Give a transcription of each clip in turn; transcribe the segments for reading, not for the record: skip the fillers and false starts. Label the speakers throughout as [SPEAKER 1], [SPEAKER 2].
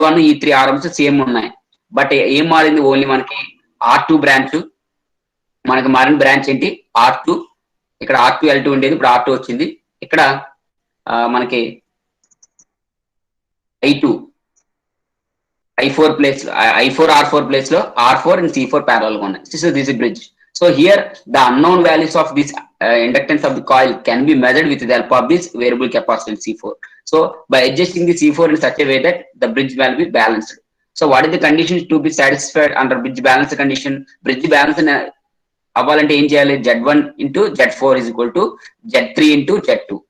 [SPEAKER 1] E1 E3 arms same ఉన్నాయి. But ఏం మారింది, ఓన్లీ మనకి R2 బ్రాంచ్, మనకి మారిన బ్రాంచ్ ఏంటి R2. ఇక్కడ R2 L2 ఉండేది, ఇప్పుడు R2 వచ్చింది. ఇక్కడ మనకి I4 place I4 R4 place లో R4 అండ్ C4 parallel గా ఉన్నాయి. This bridge. So here the unknown values of this inductance of the coil can be measured with the help of this variable capacitance C4. So by adjusting the C4 in such a way that the bridge will be balanced. So what is the conditions to be satisfied under bridge balance condition? Bridge balance అవ్వాలంటే ఏం చేయాలి, Z1 into Z4 is equal to Z3 into Z2.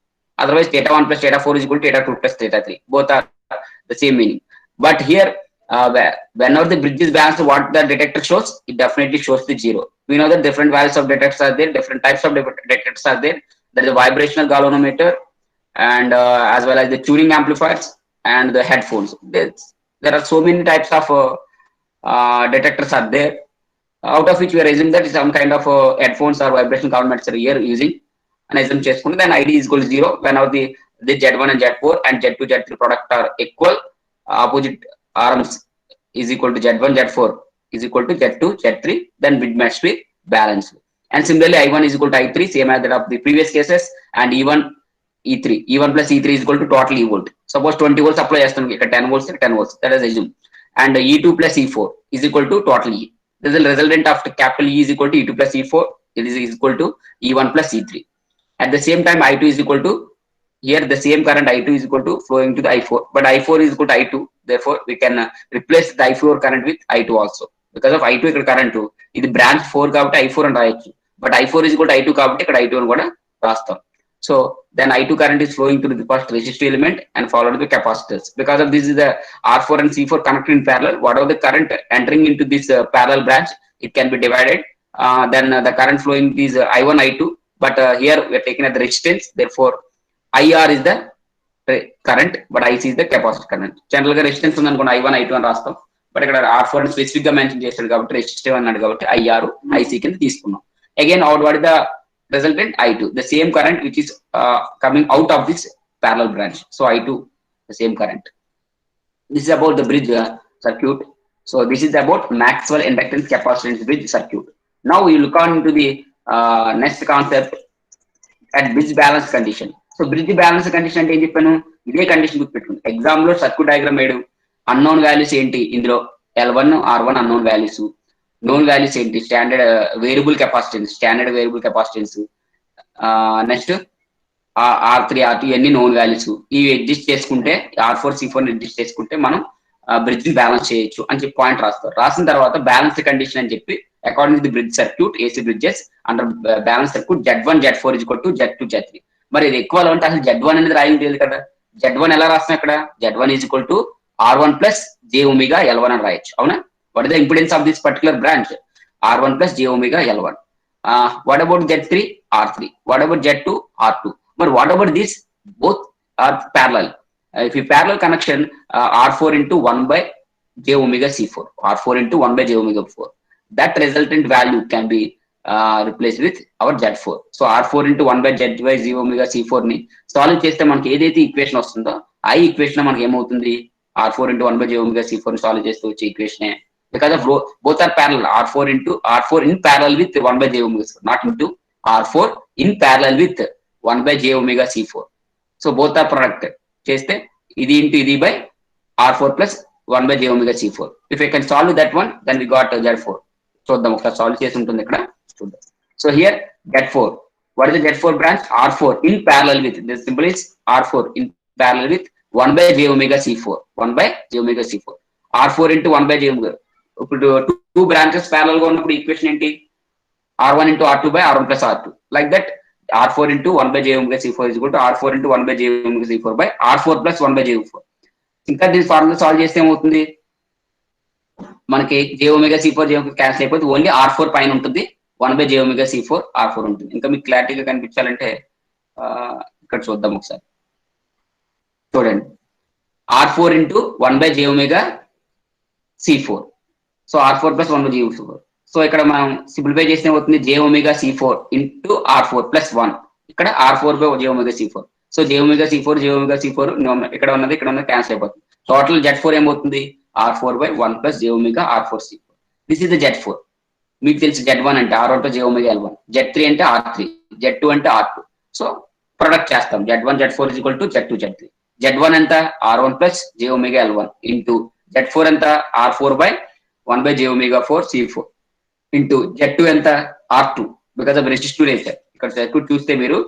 [SPEAKER 1] Otherwise θ1 plus θ4 is equal to θ2 plus θ3. Both are the same meaning. But here whenever the bridge is balanced, what the detector shows, it definitely shows the zero. We know that different values of detectors are there, different types of detectors are there. There is a vibrational galvanometer and as well as the tuning amplifiers and the headphones. There are so many types of detectors are there, out of which we are assuming that some kind of headphones or vibrational galvanometers are here using and assume చేసుకుంటే then ID is equal to 0 whenever the Z1 and Z4 and Z2 Z3 product are equal, opposite arms is equal to Z1 Z4 is equal to Z2 Z3, then bridge must be balanced. And similarly I1 is equal to I3, same as that of the previous cases, and E1 plus E3 is equal to total E volt. Suppose 20 volts apply చేస్తాం, ఇక్కడ 10 volts 10 volts, that is assume. And E2 plus E4 is equal to total E. This is the resultant of capital E is equal to E2 plus E4, it is equal to E1 plus E3. At the same time I2 is equal to, here the same current I2 is equal to flowing to the I4, but I4 is equal to I2. Therefore we can replace the I4 current with I2 also, because of I2 ఇక్కడ current ఇది branch 4 కాబట్టి I4 అని రాయొచ్చు, but I4 is equal to I2 కాబట్టి ఇక్కడ I2 అని కూడా రాస్తాం. So then I2 current is flowing through the first resistive element and followed by capacitors. Because of this is the R4 and C4 connected in parallel, whatever the current entering into this parallel branch, it can be divided. Then the current flowing is I1 I2, but here we are taking at the resistance, therefore IR is the current, but IC is the capacitor current. General గా resistance ఉంది అనుకోండి I1 I2 అని రాస్తాం, but ఇక్కడ R4 అని specific గా mention చేస్తాడు కాబట్టి రెసిస్టివ్ అన్నాడు కాబట్టి IR IC కింద తీసుకున్నాం. Again what is the resultant I2, the same current which is coming out of this parallel branch. So I2 the same current. This is about the bridge circuit. So this is about Maxwell inductance capacitance bridge circuit. Now we look on into the next concept at bridge balance condition. So bridge balance condition అంటే ఏం చెప్పాను, ఇదే condition గుర్తుపెట్టుకోండి. Exam లో circuit diagram వేయడం, unknown values ఏంటి ఇందులో L1 R1 unknown values, known values ఏంటి standard variable capacitance, next R3 R2 ఇవన్నీ నోన్ వాల్యూస్, ఇవి అడ్జస్ట్ చేసుకుంటే R4 C4 అడ్జస్ట్ చేసుకుంటే మనం బ్రిడ్జ్ బ్యాలెన్స్ చేయొచ్చు అని చెప్పి పాయింట్ రాస్తారు. రాసిన తర్వాత బ్యాలెన్స్ కండిషన్ అని చెప్పి according to the bridge circuit AC bridges under balance circuit Z1 Z4 is equal to Z2 Z3. మరి ఇది ఎక్కువ అంటే అసలు Z1 అనేది రాయడం తెలియదు కదా, Z1 ఎలా రాస్తాం ఇక్కడ, Z1 is equal to R1 plus J omega L1 అని రాయొచ్చు, అవునా. What is the impedance of this particular branch, R1 plus J omega L1. What about Z3 R3, what about Z2 R2. మరి what about this, both are parallel. If you parallel connection, R4 into 1 by J omega C4, R4 into 1 by J omega 4, that resultant value can be replaced with our Z4. So R4 into 1 by Z by J omega C4 ని solve చేస్తే మనకి ఏదైతే equation వస్తుందో ఆ equation మనకి ఏమవుతుంది, R4 into 1 by J omega C4 ని solve చేస్తే వచ్చే equation, because of both are parallel, R4 in parallel with 1 by J omega C4, not into R4 in parallel with 1 by J omega C4. So both are product చేస్తే ఇది into ఇది by R4 plus 1 by J omega C4. If I can solve that one, then we got Z4. చూద్దాం ఒకసారి solve చేసి ఉంటుంది ఇక్కడ చూద్దాం. So here Z4, what is the Z4 branch, R4 in parallel with, the symbol is R4 in parallel with 1 by J omega C4, 1 by J omega C4, R4 into 1 by J omega. ఇప్పుడు two branches parallel గా ఉన్నప్పుడు equation ఏంటి, R1 into R2 by R1 plus R2, like that. R4 into 1 by J omega C4 is equal to R4 into 1 by J omega C4 by R4 plus 1 by J omega 4. ఇంకా దీని formula solve చేస్తే ఏమవుతుంది, మనకి J omega C4 J omega cancel అయిపోతే only R4 పైన ఉంటుంది, 1 by J omega C4 R4 ఉంటుంది. ఇంకా మీకు క్లారిటీగా కనిపించాలంటే ఇక్కడ చూద్దాం ఒకసారి, చూడండి R4 into 1 by J omega C4, so R4 plus 1 by J omega C4. So ఇక్కడ మనం సింప్లిఫై చేస్తే అవుతుంది J omega C4 into R4 plus 1, ఇక్కడ R4 by J omega C4. So J omega C4 ఇక్కడ ఉన్నది క్యాన్సిల్ అయిపోతుంది. So total Z4 ఏమవుతుంది R4/1 plus j omega R4C4. This is the Z4. మీకు తెలిసి Z1 అంటే R1 plus j omega L1, Z3 అంటే R3, Z2 అంటే R2. So product చేస్తాం Z1 Z4 is equal to Z2 Z3. Z1 ఎంత R1 plus j omega L1 into Z4 ఎంత R4/1 by j omega 4 C4 into Z2 ఎంత R2 because of resistive nature. ఇక్కడ circuit చూస్తే మీరు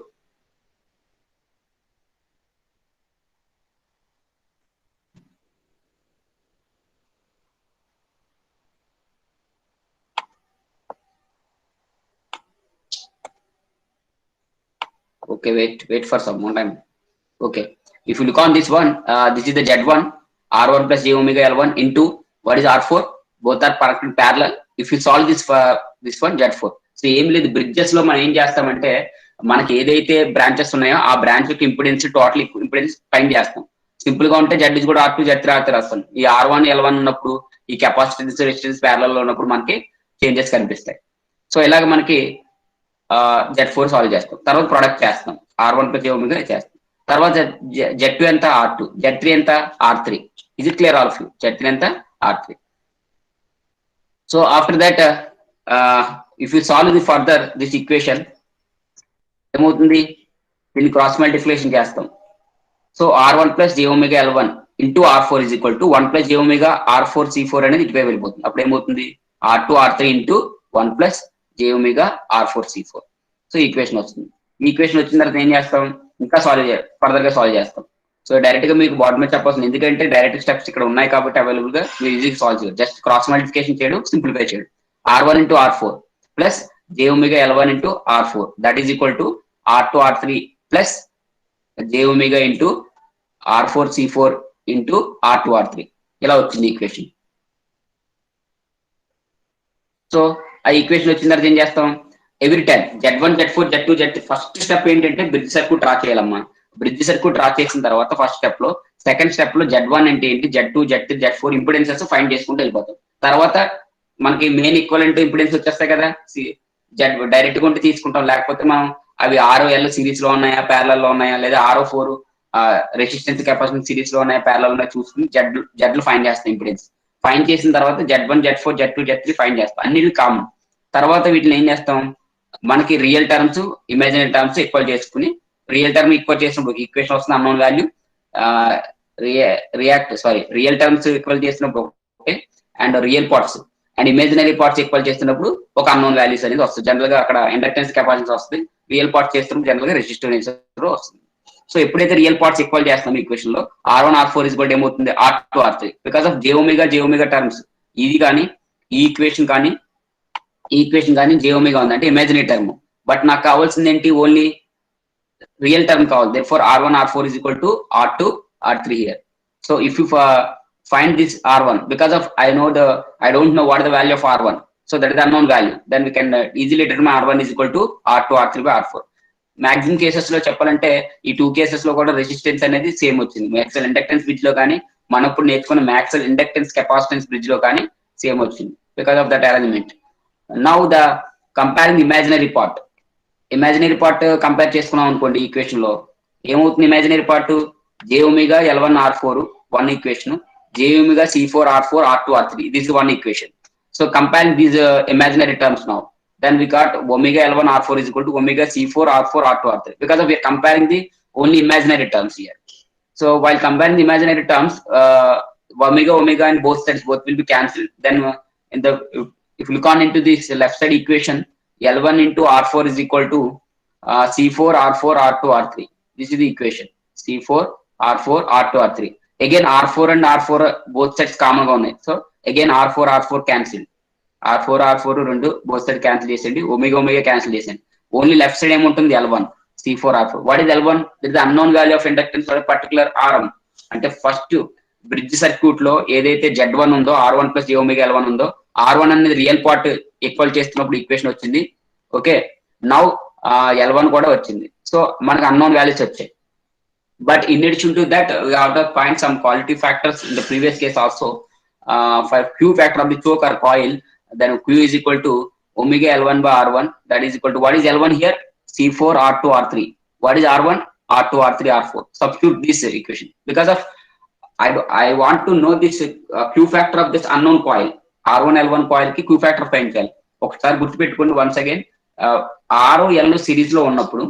[SPEAKER 1] okay, wait for some more time. Okay, if you look on this one, this is the Z1 R1 plus j omega L1 into what is R4, both are parallel. If you solve this this one Z4, so ఏం లేదు, bridges లో మనం ఏం చేస్తామంటే మనకి ఏదైతే branches ఉన్నాయో ఆ బ్రాంచ్ యొక్క ఇంపిడెన్స్ టోటల్ ఇంపిడెన్స్ ఫైండ్ చేస్తాం. సింపుల్ గా ఉంటే Z is కూడా R2 Z3 R3 రాస్తాం. ఈ R1 L1 ఉన్నప్పుడు ఈ కెపాసిటెన్స్ రెసిస్టెన్స్ ప్యారలల్ లో ఉన్నప్పుడు మనకి చేంజెస్ కనిపిస్తాయి. సో ఇలాగ మనకి Z4 సాల్వ్ చేస్తాం. తర్వాత ప్రొడక్ట్ చేస్తాం, R1 plus j omega చేస్తాం. తర్వాత Z2 ఎంత R2, Z3 ఎంత R3. ఇది clear all of you. Z3 ఎంత R3. So after that if you solve the further this equation ఏమవుతుంది, దీన్ని క్రాస్ మల్టిప్లికేషన్ చేస్తాం. So R1 plus j omega L1 into R4 is equal to 1 plus j omega R4 C4 అనేది ఇటువైపు వెళ్ళిపోతుంది. అప్పుడు ఏమవుతుంది R2 R3 into 1 plus j omega R4 C4. So equation వస్తుంది. ఈ ఈక్వేషన్ వచ్చిన తర్వాత ఏం చేస్తాం, ఇంకా ఫర్దర్ గా సాల్వ్ చేస్తాం. సో డైరెక్ట్ గా మీకు బాటమ్ మీద చెప్పాల్సింది, ఎందుకంటే డైరెక్ట్ స్టెప్స్ ఇక్కడ ఉన్నాయి కాబట్టి అవైలబుల్ గా మీరు ఈజీగా సాల్వ్ చేయరు. జస్ట్ క్రాస్ మల్టిప్లికేషన్ చేయడం, సింప్లిఫై చేయడం. R1 into R4 plus j omega L1 into R4 that is equal to R2 R3 plus j omega into R4 C4 into R2 R3. ఇలా వచ్చింది ఈక్వేషన్. సో ఆ equation వచ్చిన తర్వాత ఏం చేస్తాం, every time Z1 Z4 Z2 Z3 first step ఏంటంటే bridge circuit draw చేయాలమ్మా. Bridge circuit draw చేసిన తర్వాత ఫస్ట్ స్టెప్ లో, సెకండ్ స్టెప్ లో Z1 అంటే ఏంటి, Z2 Z3 Z4 impedances find చేసుకుంటూ వెళ్ళిపోతాం. తర్వాత మనకి మెయిన్ ఈక్వలెంట్ ఇంపిడెన్స్ వచ్చేస్తాయి కదా, డైరెక్ట్ గా ఉంటే తీసుకుంటాం. లేకపోతే మనం అవి ROL సిరీస్ లో ఉన్నాయా ప్యారలల్ లో ఉన్నాయా, లేదా RO4 రెసిస్టెన్స్ కెపాసిటీ సిరీస్ లో ఉన్నాయా ప్యారలల్ ఉన్నాయా చూసుకుని జడ్లు ఫైండ్ చేస్తాం. ఇంపిడెన్స్ ఫైండ్ చేసిన తర్వాత Z1 Z4 Z2 Z3 find చేస్తాం. అన్నిటి కామన్. తర్వాత వీటిని ఏం చేస్తాం, మనకి real terms imaginary terms equal చేసుకుని, రియల్ టర్మ్ ఈక్వల్ చేసినప్పుడు ఈక్వేషన్ వస్తుంది unknown value, real terms equal చేసినప్పుడు okay, and real parts and imaginary parts equal చేస్తున్నప్పుడు ఒక అన్నోన్ వాల్యూస్ అనేది వస్తుంది. జనరల్ గా అక్కడ ఇండక్టెన్స్ కెపాసిటీ వస్తుంది. రియల్ పార్ట్స్ చేస్తున్నప్పుడు జనరల్ గా రెసిస్టివ్ నేచర్ వస్తుంది. సో ఎప్పుడైతే రియల్ పార్ట్స్ ఈక్వల్ చేస్తాం ఈక్వేషన్ లో R1 R4 is equal to ఏమవుతుంది R2 R3 because of j omega terms. ఇది కానీ ఈ ఈక్వేషన్ కానీ j omega ఉంది అంటే ఇమాజినరీ టర్మ్. బట్ నాకు కావాల్సింది ఏంటి, ఓన్లీ రియల్ టర్మ్ కావాలి. therefore R1 R4 is equal to R2 R3 here. So if you find this R1, because of I don't know what is the value of R1, so that is the unknown value, then we can easily determine R1 is equal to R2 R3 by R4. Maximum cases లో చెప్పాలంటే ఈ 2 cases లో కూడా resistance అనేది same వచ్చింది. మ్యాక్సెల్ inductance bridge లో కానీ మనం ఇప్పుడు నేర్చుకున్న మ్యాక్సెల్ ఇండక్టెన్స్ కెపాసిటెన్స్ బ్రిడ్జ్ లో కానీ సేమ్ వచ్చింది because of that arrangement. Now the comparing imaginary part compare చేసుకున్నాం అనుకోండి, ఈక్వేషన్ లో ఏమవుతుంది, imaginary part j omega L1 R4 one equation, j omega C4 R4 R2 R3 this is one equation. So comparing these imaginary terms now, then we got omega L1 R4 is equal to omega C4 R4 R2 R3 because we are comparing the only imaginary terms here. So while comparing the imaginary terms, omega and both sides both will be cancelled. Then in the if you look on into this left side equation, L1 into R4 is equal to C4 R4 R2 R3. This is the equation, C4 R4 R2 R3. Again R4 and R4 both sides common ga unnai. So again R4 cancelled. R4 రెండు both side cancel చేసేయండి, omega cancel చేసేయండి. Only left side ఏముంటుంది L1 C4 R4. What is L1? This is unknown value of inductance for particular Rm. అంటే first bridge circuit లో ఏదైతే Z1 ఉందో R1 plus j omega L1 ఉందో, R1 అనేది real part equal చేస్తున్నప్పుడు equation వచ్చింది. Okay, now L1 కూడా వచ్చింది. సో మనకు అన్నోన్ వాల్యూస్ వచ్చాయి. But in addition to that, we have to find some quality factors in the previous case also. For Q factor of the choke or coil, then Q is equal to omega L1 by R1. That is equal to, what is L1 here? C4 R2 R3. What is R1? R2 R3 R4. Substitute this equation. Because of I want to know this Q factor of this unknown coil. R1 L1 coil కి Q factor find చేయాలి. ఒకసారి గుర్తుపెట్టుకోండి once again, R L series లో ఉన్నప్పుడు,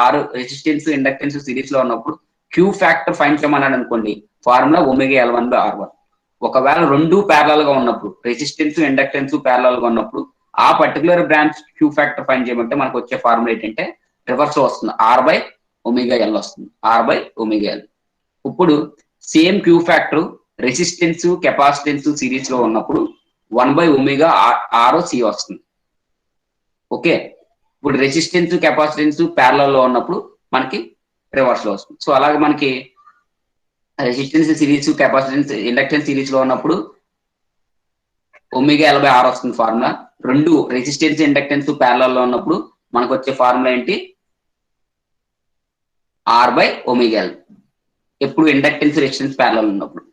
[SPEAKER 1] are resistance inductance series లో ఉన్నప్పుడు Q factor find చేయమన్నాడు అనుకోండి, formula omega L1 by R1. ఒకవేళ రెండు ప్యారలల్ గా ఉన్నప్పుడు, రెసిస్టెన్స్ ఇండక్టెన్స్ ప్యారలల్ గా ఉన్నప్పుడు, ఆ particular branch Q factor find చేయమంటే మనకు వచ్చే ఫార్ములా ఏంటంటే రివర్స్ వస్తుంది, R బై ఒమేగా ఎల్ వస్తుంది, R బై ఒమేగా ఎల్. ఇప్పుడు same Q factor resistance capacitance series లో ఉన్నప్పుడు 1 బై ఒమేగా ఆర్ సి వస్తుంది. ఓకే, ఇప్పుడు రెసిస్టెన్స్ కెపాసిటెన్స్ ప్యారలల్ లో ఉన్నప్పుడు మనకి రివర్స్ లో వస్తుంది. సో అలాగే మనకి resistance series capacitance inductance series లో ఉన్నప్పుడు ఒమేగా ఎల్ బై ఆర్ వస్తుంది ఫార్ములా. రెండు రెసిస్టెన్స్ ఇండక్టెన్స్ ప్యారలల్ లో ఉన్నప్పుడు మనకు వచ్చే ఫార్ములా ఏంటి, ఆర్ బై ఒమేగా ఎల్. ఎప్పుడు ఇండక్టెన్స్ రెసిస్టెన్స్ ప్యారలల్ ఉన్నప్పుడు.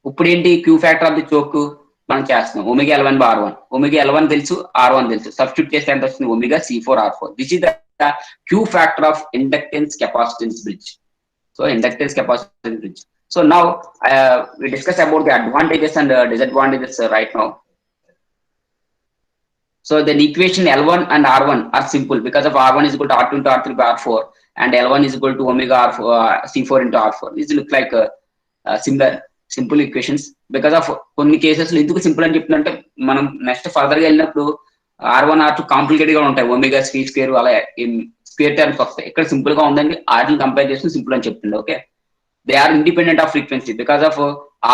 [SPEAKER 1] ఇప్పుడు ఏంటి Q factor of the choke మనం చేస్తున్నాం, omega L1 by R1. Omega L1 తెలుసు, R1 తెలుసు, సబ్స్టిట్యూట్ చేస్తే ఎంత వస్తుంది, omega C4R4. This is the Q factor of inductance capacitance bridge. So inductance capacitance bridge. So now we discuss about the advantages and disadvantages right now. So the equation L1 and R1 are simple because of R1 is equal to R2 into R3 by R4 and L1 is equal to omega C4 into R4. These look like similar simple equations because of కొన్ని cases లో ఎందుకు simple అని చెప్తుందంటే, మనం next further గా వెళ్ళినప్పుడు R1 R2 complicated గా ఉంటాయి, ఒమేగా స్క్వేర్ అలా స్క్వేర్ టర్మ్స్ వస్తాయి. ఇక్కడ సింపుల్ గా ఉందండి, వాటిని కంపేర్ చేసి సింపుల్ అని చెప్తుంది. Okay, they are independent of frequency because of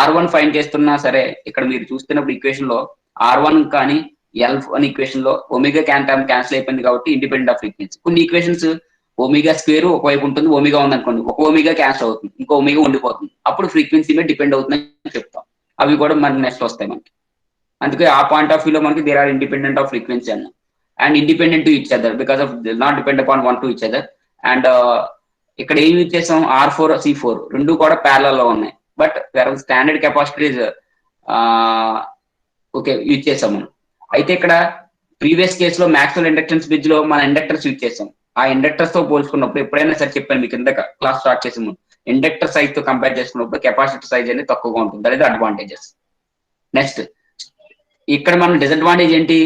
[SPEAKER 1] R1 find చేస్తున్నా సరే, ఇక్కడ మీరు చూస్తున్నప్పుడు ఈక్వేషన్ లో R1 కానీ L1 ఈక్వేషన్ లో ఒమేగా క్యాన్సిల్ అయిపోయింది కాబట్టి ఇండిపెండెంట్ ఆఫ్ ఫ్రీక్వెన్సీ. కొన్ని ఈక్వేషన్స్ ఒమేగా స్క్వేర్ ఒకవైపు ఉంటుంది, ఒమేగా ఉంది అనుకోండి, ఒక ఒమేగా క్యాన్సిల్ అవుతుంది, ఇంకో ఒమేగా ఉండిపోతుంది, అప్పుడు ఫ్రీక్వెన్సీ మీద డిపెండ్ అవుతుందని చెప్తాం. అవి కూడా మనకి నెక్స్ట్ వస్తాయి మనకి. అందుకే ఆ పాయింట్ ఆఫ్ వ్యూలో మనకి there are independent of frequency అన్న, and independent to each other because of not depend upon one to each other. And ఇక్కడ ఏం యూజ్ చేసాం, R4 C4 రెండు కూడా ప్యారలల్ లో ఉన్నాయి, but standard capacity okay use చేసాం మనం. అయితే ఇక్కడ ప్రీవియస్ కేసులో మ్యాక్స్వెల్ ఇండక్టెన్స్ బ్రిడ్జ్ లో మన ఇండక్టర్స్ యూజ్ చేసాం. ఆ ఇండక్టర్స్ తో పోల్చుకున్నప్పుడు ఎప్పుడైనా సరే చెప్పాను మీకు కింద క్లాస్ స్టార్ట్ చేసే ముందు, ఇండక్టర్ సైజ్ తో కంపేర్ చేసుకున్నప్పుడు కెపాసిటర్ సైజ్ అనేది తక్కువగా ఉంటుంది. అనేది అడ్వాంటేజెస్. నెక్స్ట్ ఇక్కడ మనం డిసడ్వాంటేజ్ ఏంటి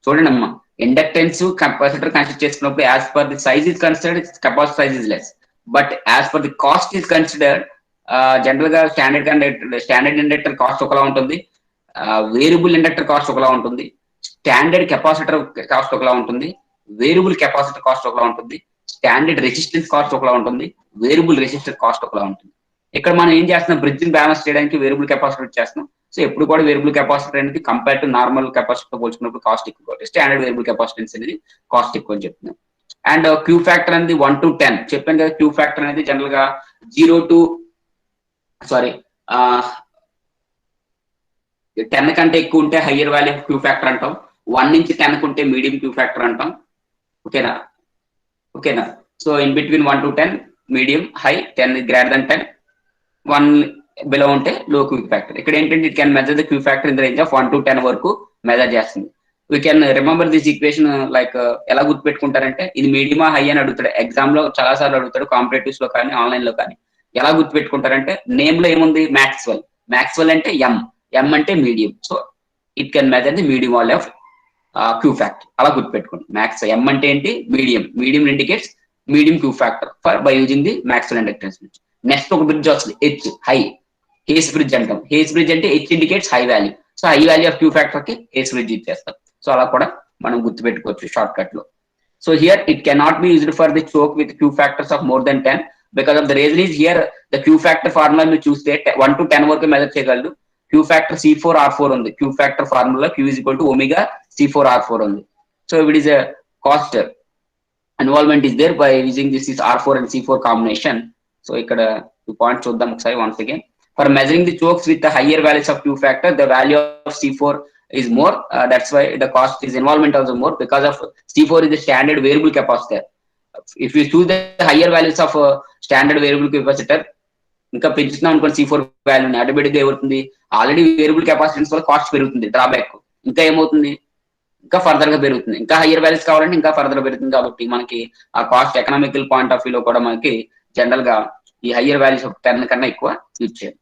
[SPEAKER 1] చూడండి అమ్మా, ఇండక్టెన్స్ కెపాసిటర్ కన్సిడర్ చేసుకున్నప్పుడు as per the size is considered capacitor size is less, but as per the cost is considered general గా స్టాండర్డ్ ఇండక్టర్ కాస్ట్ ఒకలా ఉంటుంది, వేరియబుల్ ఇండక్టర్ కాస్ట్ ఒకలా ఉంటుంది, స్టాండర్డ్ కెపాసిటర్ కాస్ట్ ఒకలా ఉంటుంది, వేరియబుల్ కెపాసిటర్ కాస్ట్ ఒకలా ఉంటుంది, స్టాండర్డ్ రెసిస్టెన్స్ కాస్ట్ ఒకలా ఉంటుంది, వేరియబుల్ రెసిస్టర్ కాస్ట్ ఒకలా ఉంటుంది. ఇక్కడ మనం ఏం చేస్తున్నాం, బ్రిడ్జ్ బ్యాలెన్స్ చేయడానికి వేరియబుల్ కెపాసిటర్ చేస్తున్నాం. సో ఎప్పుడు కూడా వేరియబుల్ కెపాసిటర్ అనేది కంపేర్ టు నార్మల్ కెపాసిటర్ పోల్చుకున్నప్పుడు కాస్ట్ ఎక్కువ, స్టాండర్డ్ వేరియబుల్ కెపాసిటెన్స్ అనేది కాస్ట్ ఎక్కువ అని చెప్తున్నాం. అండ్ Q ఫ్యాక్టర్ అనేది 1 to 10 చెప్పాను కదా. Q ఫ్యాక్టర్ అనేది జనరల్ గా 10 కంటే ఎక్కువ ఉంటే హయ్యర్ వాల్యూ Q ఫ్యాక్టర్ అంటాం, 1 నుంచి 10 ఉంటే మీడియం Q ఫ్యాక్టర్ అంటాం. ఓకేనా. So in between 1 to 10 medium, high, 10 greater than 10, 1 below ఉంటే లో Q ఫ్యాక్టర్. ఇక్కడ ఏంటంటే it can measure the Q factor in the range of 1 to 10 వరకు మెజర్ చేస్తుంది. We can remember this equation like ఎలా గుర్తుపెట్టుకుంటారంటే, ఇది మీడియమా హై అని అడుగుతాడు ఎగ్జామ్ లో, చాలా సార్లు అడుగుతాడు కాంపిటేటివ్స్ లో కానీ ఆన్లైన్ లో కానీ. ఎలా గుర్తుపెట్టుకుంటారంటే, నేమ్ లో ఏముంది, మ్యాక్స్వెల్ అంటే ఎం అంటే medium. So it can measure the medium value of Q factor. అలా గుర్తుపెట్టుకోండి. ఎం అంటే ఏంటి, medium indicates medium Q factor for by using the Maxwell inductance bridge. Next ఒక బ్రిడ్జ్ వస్తుంది H, హై, హేస్ బ్రిడ్జ్ అంటాం. హేస్ బ్రిడ్జ్ అంటే H indicates high value. So high value of Q factor కి హేస్ bridge ఇచ్చేస్తాం. సో అలా కూడా మనం గుర్తుపెట్టుకోవచ్చు షార్ట్ కట్ లో. So here it cannot be used for the choke with Q factors of more than 10 because of the reason is here the Q factor formula మీరు చూస్తే 1 to 10 వరకు మెజర్ చేయగలరు. Q ఫ్యాక్టర్ C4R4 ఉంది. Q factor formula Q is equal to omega C4R4 ఉంది. So it is a cost involvement is there by using this is R4 and C4 combination. So ఇక్కడ ఈ point చూద్దాం ఒకసారి once again. For measuring the chokes with the higher values of Q factor, the value of C4 is more. That's why the cost is involvement also more because of C4 is the standard variable capacitor. If you choose the higher values of standard variable capacitor, ఇంకా పెంచుతున్నాం అనుకోండి C4 వాల్యూని, ఆటోమేటిక్గా ఏమవుతుంది, already variable capacitance వల్ల cost పెరుగుతుంది, drawback. ఇంకా ఏమవుతుంది, ఇంకా ఫర్దర్ గా పెరుగుతుంది. ఇంకా హయ్యర్ వాల్యూస్ కావాలంటే ఇంకా ఫర్దర్ పెరుగుతుంది. కాబట్టి మనకి ఆ కాస్ట్ ఎకనామికల్ పాయింట్ ఆఫ్ వ్యూలో కూడా మనకి జనరల్ గా ఈ హయ్యర్ వాల్యూస్ ఆఫ్ 10 కన్నా ఎక్కువ యూజ్ చేయాలి.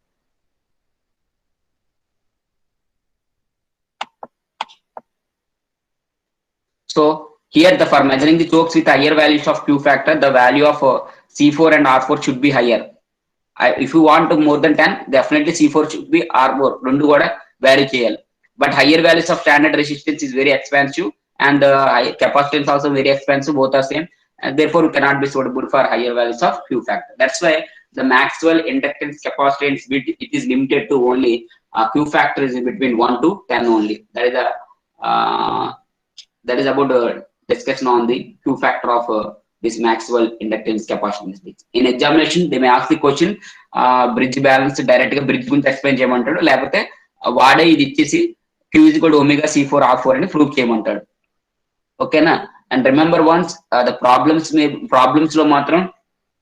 [SPEAKER 1] So here for measuring the chokes with higher values of Q factor, the value of C4 and R4 should be higher. If you want more than 10, definitely C4 should be R4. రెండు కూడా vary చేయాలి. But higher values of standard resistance is very expensive and capacitance also very expensive. Both are same, and therefore it cannot be suitable for higher values of Q factor. That's why the Maxwell inductance capacitance bit it is limited to only Q factor is between 1 to 10 only. That is about discussion on the Q factor of this Maxwell inductance capacitance. In examination, they may ask the question, bridge balance direct గా bridge గురించి explain చేయమంటాడు, లేకపోతే వాడే ఇది ఇచ్చేసి Q is equal to omega C4 R4 అని prove చేయమంటాడు. ఓకేనా? And remember once the problems లో మాత్రం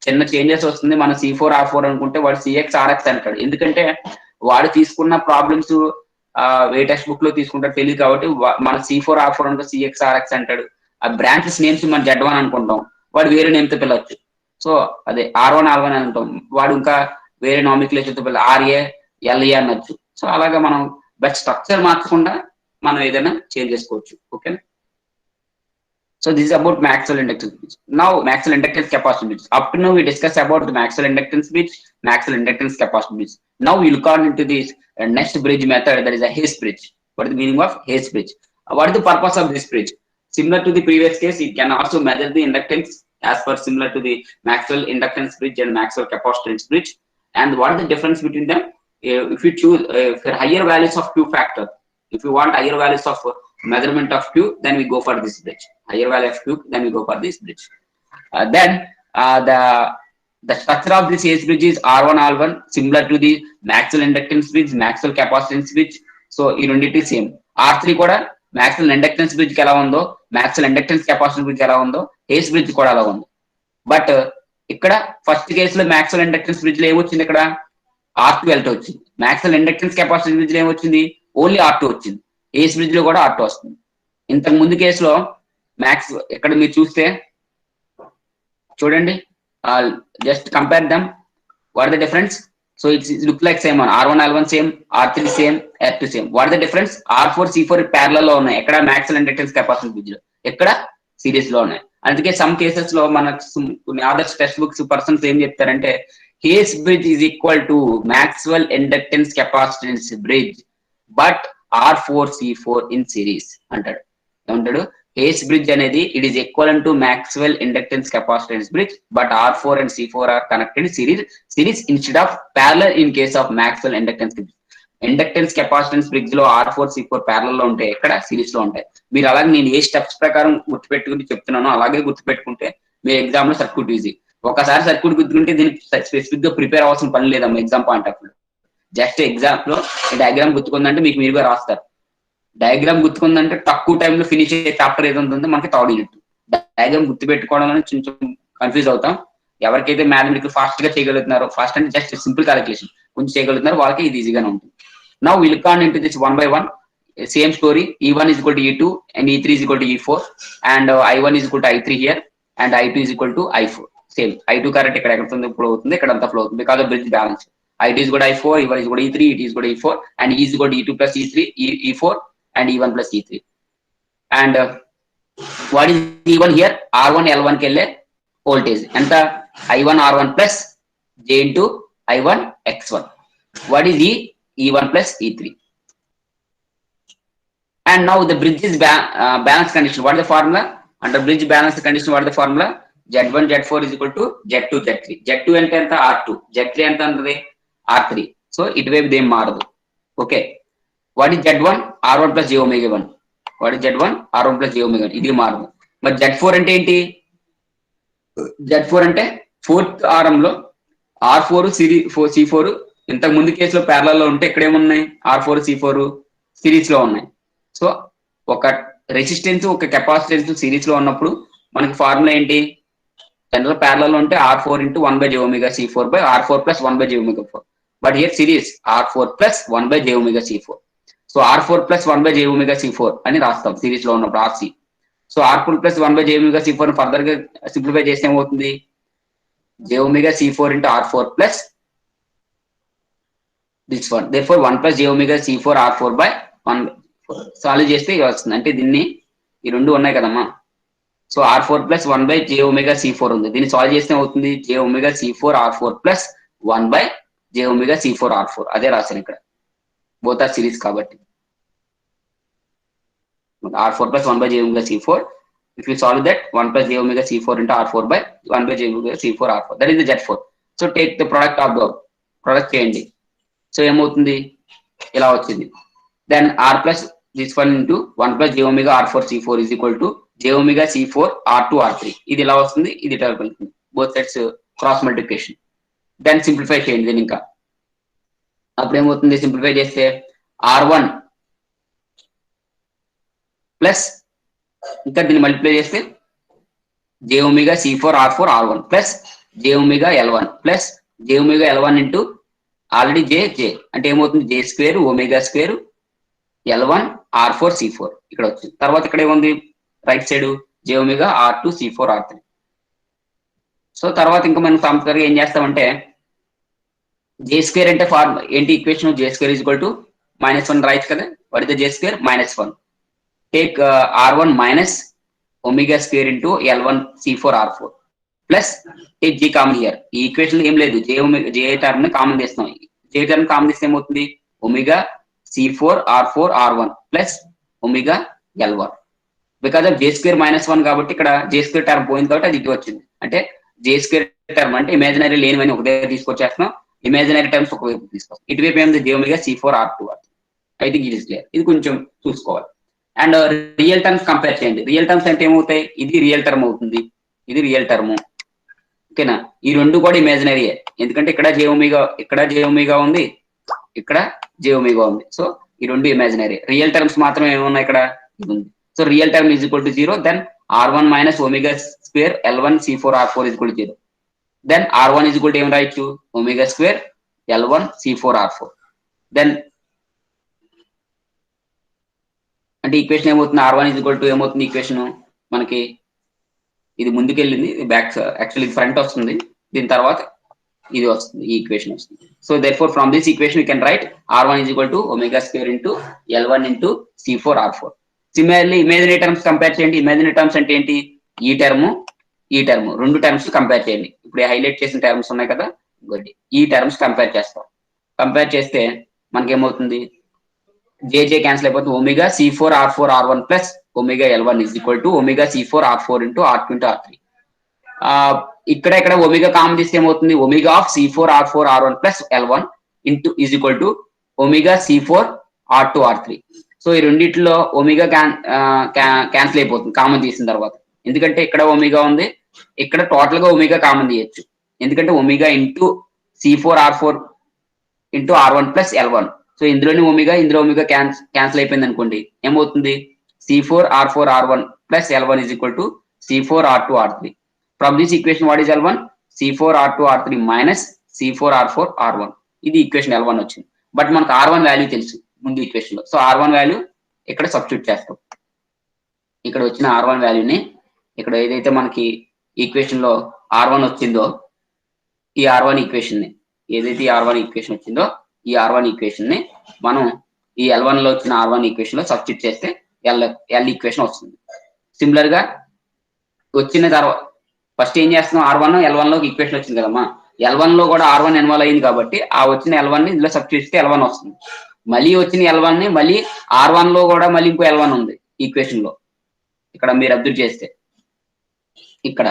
[SPEAKER 1] చిన్న చేంజెస్ వస్తుంది. మన C4 R4 అనుకుంటే వాడు CX RX అంటాడు. ఎందుకంటే వాడు తీసుకున్న ప్రాబ్లమ్స్ ఏ టెక్స్ట్ బుక్ లో తీసుకుంటారు తెలియదు కాబట్టి మన C4 R4 అనుకో CX RX అంటాడు. ఆ బ్రాంచెస్ నేమ్స్ మన Z1 అనుకుంటాం, వాడు వేరే నేమ్ తో పిలవచ్చు. సో అదే R1 R1 అని అంటాం, వాడు ఇంకా వేరే నామిక్లేచర్ తో పిల్ల RA LA అనొచ్చు. సో అలాగా మనం బట్ స్ట్రక్చర్ మార్చకుండా మనం ఏదైనా చేంజ్ చేసుకోవచ్చు. Okay. So this is about Maxwell inductance bridge. Now Maxwell inductance capacitance bridge. Up to now we discussed about the Maxwell inductance bridge, Maxwell inductance capacitance bridge. Now we look on into this next bridge method, that is a Hayes bridge. What is the meaning of Hayes bridge? What is the purpose of this bridge? Similar to the previous case, it can also measure the inductance as per similar to the Maxwell inductance bridge and Maxwell capacitance bridge. And what is the difference between them? If you choose for higher values of Q factor, if you want higher values of measurement of Q, then we go for this bridge. Higher value of Q, then we go for this bridge. Then the structure of this Hayes bridge is R1 R1, similar to the Maxwell inductance bridge, Maxwell capacitance bridge. So ఈ రెండింటి same. R3 కూడా Maxwell inductance bridge కి ఎలా ఉందో, Maxwell inductance capacitance bridge ఎలా ఉందో, Hayes bridge కూడా అలా ఉంది. బట్ ఇక్కడ ఫస్ట్ కేసులో Maxwell inductance bridge లో ఏమొచ్చింది, ఇక్కడ R2 L2 వచ్చింది. Maxwell inductance capacitance bridge లో ఏమొచ్చింది, ఓన్లీ R2 వచ్చింది. Hayes bridge లో కూడా R2 వస్తుంది. ఇంతకు ముందు కేసులో మ్యాక్స్ ఇక్కడ మీరు చూస్తే చూడండి, just compare them, what the difference. So it's look like same on R1 L1 same, R3 same, R2 same. What the difference? R4 C4 parallel లో ఉన్నాయి. ఎక్కడ Maxwell inductance capacitance bridge లో, ఎక్కడ సిరీస్ లో ఉన్నాయి. అందుకే సమ్ కేసెస్ లో మన కొన్ని అదర్స్ టెక్స్ట్ బుక్స్ పర్సన్స్ ఏం చెప్తారంటే Hayes bridge is equal to Maxwell inductance capacitance bridge but R4 C4 in series అంటాడు. ఏమంటాడు? Hayes bridge అనేది it is equivalent to Maxwell inductance capacitance bridge but R4 and C4 are connected series instead of parallel in case of Maxwell inductance bridge. Inductance capacitance bridge లో R4 C4 parallel లో ఉంటాయి, ఎక్కడ series లో ఉంటాయి. మీరు అలాగే నేను ఏ steps ప్రకారం గుర్తుపెట్టుకుని చెప్తున్నానో అలాగే గుర్తుపెట్టుకుంటే మీ ఎగ్జామ్ లో సర్క్యూట్ ఈజీ. ఒకసారి సర్క్యూట్ గుర్తుకుంటే దీనికి స్పెసిఫిక్ గా ప్రిపేర్ అవ్వాల్సిన పని లేదమ్మా exam point of view. Just exam లో డయాగ్రామ్ గుర్తుకుందంటే మీకు మీరుగా రాస్తారు. డయాగ్రామ్ గుర్తుకుందంటే తక్కువ టైంలో ఫినిష్ అయ్యే చాప్టర్ ఏదో ఉంటుందో మనకి థర్డ్ యూనిట్. డయాగ్రామ్ గుర్తుపెట్టుకోవడం కొంచెం కన్ఫ్యూజ్ అవుతాం. ఎవరికైతే మ్యాథమెటిక్స్ ఫాస్ట్ గా చేయగలుగుతున్నారో, ఫాస్ట్ అంటే జస్ట్ సింపుల్ క్యాలిక్యులేషన్ కొంచెం చేయగలుగుతున్నారో వాళ్ళకి ఇది ఈజీగానే ఉంటుంది. Now we look on into this one by one. Same story. E1 is equal to E2 and E3 is equal to E4 and I1 is equal to I3 here and I2 is equal to I4. Same. I2 current ఇక్కడ ఎక్కడ flow అవుతుంది, ఇక్కడ అంతా flow అవుతుంది because of bridge balance. I2 is equal to I4, E1 is equal to E3, it is equal to E4 and E is equal to E2 plus E3, E4 and E1 plus E3. And what is E1 here? R1 L1 కి వెళ్ళే voltage ఎంత? I1 R1 plus J into I1 X1. What is E1 plus E3. And now the bridge is balance condition. What is the formula? Under bridge balance condition, what is the formula? Z1 Z4 is equal to Z2 Z3. Z2 అంటే ఎంత? R2. Z3 ఎంత ఉంటుంది? R3. So ఇటువైపు దేం మారదు. Okay. What is Z1? R1 plus J omega 1. What is Z1? R1 plus J omega 1. ఇది మారదు. మరి Z4 అంటే ఏంటి? Z4 అంటే ఫోర్త్ ఆరంలో R4 C4 ఇంతకు ముందు కేసులో ప్యారలల్ లో ఉంటే ఇక్కడ ఏమున్నాయి? R4 C4 సిరీస్ లో ఉన్నాయి. సో ఒక రెసిస్టెన్స్ ఒక కెపాసిటెన్స్ సిరీస్ లో ఉన్నప్పుడు మనకి ఫార్ములా ఏంటి? జనరల్ ప్యారలల్ లో ఉంటే R4 into 1 by J omega C4 by R4 plus 1 by J omega 4. But here series R4 plus 1 by J omega C4. So R4 plus 1 by J omega C4 అని రాస్తాం series లో ఉన్నప్పుడు RC. So R4 plus 1 by J omega C4 further గా simplify చేస్తే ఏమవుతుంది? j omega c4 into r4 plus this one. Therefore 1 plus j omega c4 r4 by 1. Solve చేస్తే ఇది వస్తుంది. అంటే దీన్ని ఈ రెండు ఉన్నాయి కదమ్మా. So r4 plus 1 by j omega c4 ఉంది. దీన్ని సాల్వ్ చేస్తే అవుతుంది j omega c4 r4 plus 1 by j omega c4 r4. అదే రాశాను ఇక్కడ. బోత్ ఆర్ సిరీస్ కాబట్టి. r4 plus 1 by j omega c4. If you solve that, 1 plus j omega c4 into r4 by 1 by j omega c4 r4. That is the Z4. So take the product of the product చేయండి. So ఏమవుతుంది ఇలా వచ్చింది. Then r plus this one into 1 plus j omega r4 c4 is equal to j omega c4 r2 r3. ఇది ఇలా వస్తుంది, ఇది ఇట్లా వెళ్తుంది. Both sides cross multiplication. Then simplify చేయండి దీన్ని ఇంకా. అప్పుడు ఏమవుతుంది సింప్లిఫై చేస్తే r1 ప్లస్ ఇంకా దీన్ని మల్టిప్లై చేస్తే j omega c4 r4 r1 plus j omega l1 plus j omega l1 into already j అంటే ఏమవుతుంది j square omega square l1 r4 c4 ఇక్కడ వచ్చింది. తర్వాత ఇక్కడ ఏముంది right side j omega r2 c4 r3. So తర్వాత ఇంకా మనం కంపల్సరీగా ఏం చేస్తామంటే j స్క్వేర్ అంటే ఫార్మ్ ఏంటి equation j square is equal to -1 రాయొచ్చు కదా. What is the j square -1. Take r1 minus omega square into l1 c4 r4 plus take g common here. ఈ ఈక్వేషన్ ఏం లేదు, j టర్మ్ ని common తీస్తాం. j term common తీస్తే ఏమవుతుంది omega c4 r4 r1 plus omega l1. Because of j square -1 కాబట్టి ఇక్కడ j square term పోయింది కాబట్టి అది ఇటు వచ్చింది. అంటే j స్క్వేర్ టర్మ్ అంటే ఇమాజినరీ లేనివని ఒక దగ్గర తీసుకొచ్చేస్తున్నాం, ఇమాజినరీ టర్మ్స్ ఒక వైపు తీసుకొస్తాం. ఇటువైపు ఏముంది j omega c4 r2 అయితే ఇది క్లియర్. ఇది కొంచెం చూసుకోవాలి. అండ్ రియల్ టర్మ్స్ కంపేర్ చేయండి. రియల్ టర్మ్స్ అంటే ఏమవుతాయి, ఇది రియల్ టర్మ్ అవుతుంది, ఇది రియల్ టర్మ్. ఓకేనా, ఈ రెండు కూడా ఇమాజినరీయే. ఎందుకంటే ఇక్కడ j omega ఉంది, ఇక్కడ j omega ఉంది. సో ఈ రెండు ఇమాజినరీ. రియల్ టర్మ్స్ మాత్రం ఏమున్నాయి ఇక్కడ ఇది ఉంది. So real term is equal to 0. Then r1 minus omega square l1 c4 r4 is equal to 0. Then r1 is equal to ఏం రాయొచ్చు omega square l1 c4 r4. Then అంటే equation ఏమవుతుంది r1 is equal to ఏమవుతుంది equation మనకి ఇది ముందుకెళ్ళింది, back actually front వస్తుంది, దీని తర్వాత ఇది వస్తుంది, ఈ ఈక్వేషన్ వస్తుంది. So therefore from this equation you can write r1 is equal to omega square into l1 into c4 r4. Similarly imaginary terms compare చేయండి. ఇమాజినరీ టర్మ్స్ అంటే ఏంటి, ఈ టర్మ్ రెండు టర్మ్స్ కంపేర్ చేయండి. ఇప్పుడు హైలైట్ చేసిన టర్మ్స్ ఉన్నాయి కదా, ఈ టర్మ్స్ కంపేర్ చేస్తాం. కంపేర్ చేస్తే మనకేమవుతుంది j క్యాన్సిల్ అయిపోతుంది. omega c4 r4 r1 plus omega l1 is equal to omega c4 r4 into r2 into r3. ఇక్కడ omega కామన్ తీస్తే ఏమవుతుంది omega of c4 r4 r1 plus l1 into is equal to omega c4 r2 r3. So ఈ రెండిట్లో omega cancel అయిపోతుంది common తీసిన తర్వాత. ఎందుకంటే ఇక్కడ omega ఉంది, ఇక్కడ టోటల్ గా omega కామన్ తీయచ్చు. ఎందుకంటే omega into c4 r4 into r1 plus l1. So ఇందులోని ఇందులో omega క్యాన్సిల్ అయిపోయింది అనుకోండి, ఏమవుతుంది c4 r4 r1 plus l1 is equal to c4 r2 r3. From this equation what is l1 c4 r2 r3 minus c4 r4 r1. ఇది equation l1 వచ్చింది. But మనకు r1 value తెలుసు ముందు equation లో. So r1 value ఇక్కడ substitute చేస్తాం. ఇక్కడ వచ్చిన r1 వాల్యూని ఇక్కడ ఏదైతే మనకి ఈక్వేషన్ లో r1 వచ్చిందో ఈ r1 ఈక్వేషన్ ని ఏదైతే r1 ఈక్వేషన్ వచ్చిందో ఈ r1 ఈక్వేషన్ ని మనం ఈ l1 లో వచ్చిన r1 ఈక్వేషన్ లో సబ్స్టిట్యూట్ చేస్తే l ఈక్వేషన్ వస్తుంది. సిమిలర్ గా వచ్చిన తర్వాత ఫస్ట్ ఏం చేస్తున్నాం r1 l1 లోకి ఈక్వేషన్ వచ్చింది కదమ్మా, l1 లో కూడా r1 ఇన్వాల్వ్ అయింది కాబట్టి ఆ వచ్చిన l1 ని ఇందులో సబ్స్టిట్యూట్ చేస్తే l1 వస్తుంది. మళ్ళీ వచ్చిన l1 ని మళ్ళీ r1 లో కూడా మళ్ళీ ఇంకో l1 ఉంది ఈక్వేషన్ లో, ఇక్కడ మీరు అబ్జర్వ్ చేస్తే ఇక్కడ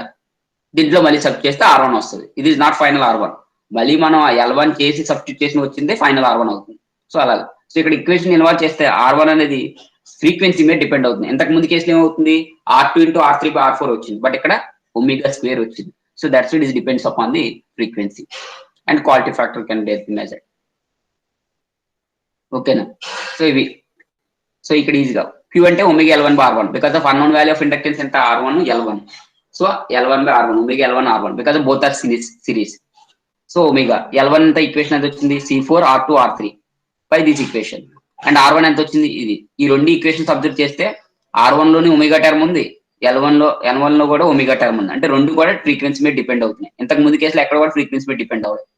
[SPEAKER 1] దీంట్లో మళ్ళీ సబ్స్టిట్యూట్ చేస్తే r1 వస్తుంది. ఇది ఇస్ నాట్ ఫైనల్ r1. మళ్ళీ మనం l1 చేసి సబ్స్టిట్యూట్ చేసి వచ్చిందే ఫైనల్ r1 అవుతుంది. సో అలాగే సో ఇక్కడ ఈక్వేషన్ ఇన్వాల్వ్ చేస్తే r1 అనేది ఫ్రీక్వెన్సీ మీద డిపెండ్ అవుతుంది. ఎంతకు ముందు కేసులో ఏమవుతుంది r2 into r3 by r4 వచ్చింది, బట్ ఇక్కడ omega స్క్వేర్ వచ్చింది. So that's it is depends upon the frequency and quality factor can be measured. ఓకేనా, సో ఇవి సో ఇక్కడ ఈజీగా Q అంటే omega L1 by R1 because of unknown value of inductance ఎంత R1 L1. So L1 by R1 omega L1 R1 because of both are series. So omega L1 ఎంత equation ఎంత వచ్చింది C4 R2 R3 by this equation. And R1 ఎంత వచ్చింది ఇది. ఈ రెండు equations observe చేస్తే R1 లోని ఒమేగా టర్మ్ ఉంది, L1 లో కూడా ఒమేగా టర్మ్ ఉంది, అంటే రెండు కూడా ఫ్రీక్వెన్సీ మీద డిపెండ్ అవుతున్నాయి. ఇంతకు ముందు కేసులో ఎక్కడ కూడా ఫ్రీక్వెన్సీ మీద డిపెండ్ అవ్వలేదు.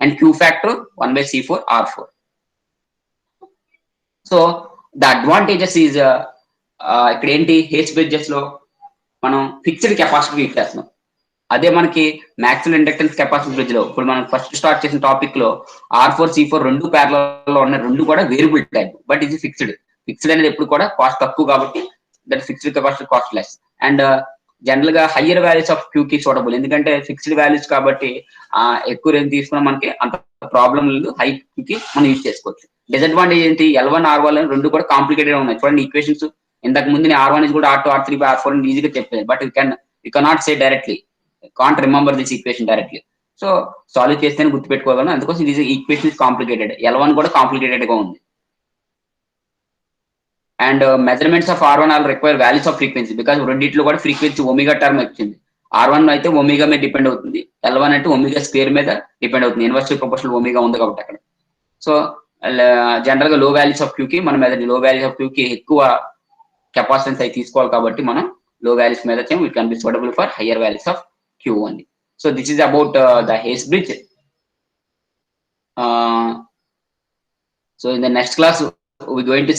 [SPEAKER 1] And queue factor 1/C4 R4. So the advantages is ఇక్కడ ఏంటి, హెచ్ బ్రిడ్జెస్ లో మనం ఫిక్స్డ్ కెపాసిటీ ఇచ్చేస్తున్నాం. అదే మనకి మ్యాక్సిమం ఇండక్టెన్స్ కెపాసిటీ బ్రిడ్జ్ లో ఇప్పుడు మనం ఫస్ట్ స్టార్ట్ చేసిన టాపిక్ లో R4 C4 రెండు ప్యారలల్ లో ఉన్న రెండు కూడా వేరియబుల్ టైప్, బట్ ఇది ఫిక్స్డ్ అనేది ఎప్పుడు కూడా కాస్ట్ తక్కువ కాబట్టి that fixed capacity cost less. And general గా హయ్యర్ వాల్యూస్ ఆఫ్ క్యూ కి సూటబుల్, ఎందుకంటే ఫిక్స్డ్ వాల్యూస్ కాబట్టి ఎక్కువ రేంజ్ తీసుకున్నా మనకి అంత ప్రాబ్లం లేదు, హై కి మనం యూజ్ చేసుకోవచ్చు. డిసడ్వాంటేజ్ ఏంటి, L1 R1 రెండు కూడా కాంప్లికేటెడ్ ఉన్నాయి. చూడండి ఈక్వేషన్స్, ఇంతకు ముందు నేను R1 కూడా R2 R3 R4 ఈజీగా చెప్పాను, but you cannot say directly, can't remember this equation directly. So solve చేస్తేనే గుర్తుపెట్టుకోగలను, అందుకోసం ఇది ఈక్వేషన్ ఇస్ కాంప్లికేటెడ్. L1 కూడా కాంప్లికేటెడ్ గా ఉంది. And measurements of R1 all require values of frequency, because రెండిట్లో కూడా ఫ్రీక్వెన్సీ ఒమేగా టర్మ్ వచ్చింది. R1 అయితే ఒమేగా మీద డిపెండ్ అవుతుంది, L1 అంటే ఒమేగా స్క్వేర్ మీద డిపెండ్ అవుతుంది, ఇన్వర్స్లీ ప్రొపోర్షనల్ ఒమేగా ఉంది కాబట్టి అక్కడ. సో జనరల్ గా లో వాల్యూస్ ఆఫ్ క్యూ కి మనం లో వాల్యూస్ ఆఫ్ క్యూ కి ఎక్కువ కెపాసిటెన్స్ అయితే తీసుకోవాలి కాబట్టి మనం లో వాల్యూస్ మీద వచ్చాము. It can be suitable for higher values of Q only. So this is about the Hay's bridge. So in the next class we are going to